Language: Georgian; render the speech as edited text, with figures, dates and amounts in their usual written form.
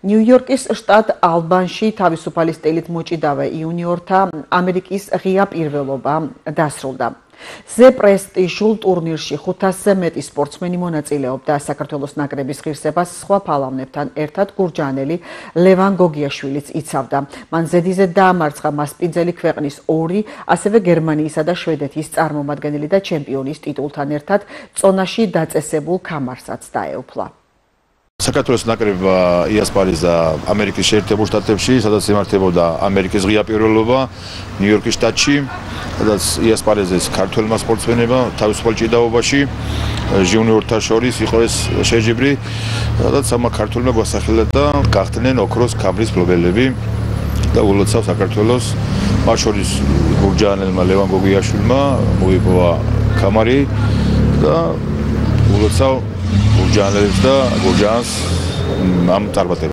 ნიუ-იორკის შტატ ალბანში თავისუფალი სტილით მოჭიდავე იუნიორთა ამერიკის ღია პირველობა დასრულდა. ზე პრესტიჟულ ტურნირში 500-ზე მეტი სპორტსმენი მონაწილეობდა. საქართველოს ნაკრების ღირსებას სხვა ფალავნებთან ერთად გურჯაანელი ლევან გოგიაშვილიც იცავდა. მან ზედიზედ დაამარცხა მასპინძელი ქვეყნის 2, ასევე გერმანიისა და შვედეთის წარმომადგენელი და ჩემპიონის ტიტულთან ერთად წონაში დაწესებულ ქამარსაც დაეუფლა. საქართველოს ნაკრებმა იასპარეზა ამერიკის შეერთებულ შტატებში, სადაც იმართებოდა ამერიკის ღია პირველობა ნიუ-იორკის შტატში, სადაც იასპარეზეს ქართველმა სპორტსმენებმა თავისუფალ ჭიდაობაში ჟიუნიორთა შორის იყო ეს შეჯიბრი, სადაც ამა ქართველმა გვასახელა და გახდნენ ოქროს ქამრის მფლობელები და ულოცავ საქართველოს, მათ შორის გურჯაანელმა ლევან გოგიაშვილმა მოიპოვა ქამარი და ულოცავ გურჯაანელებს და გურჯაანს ამ წარმატებას.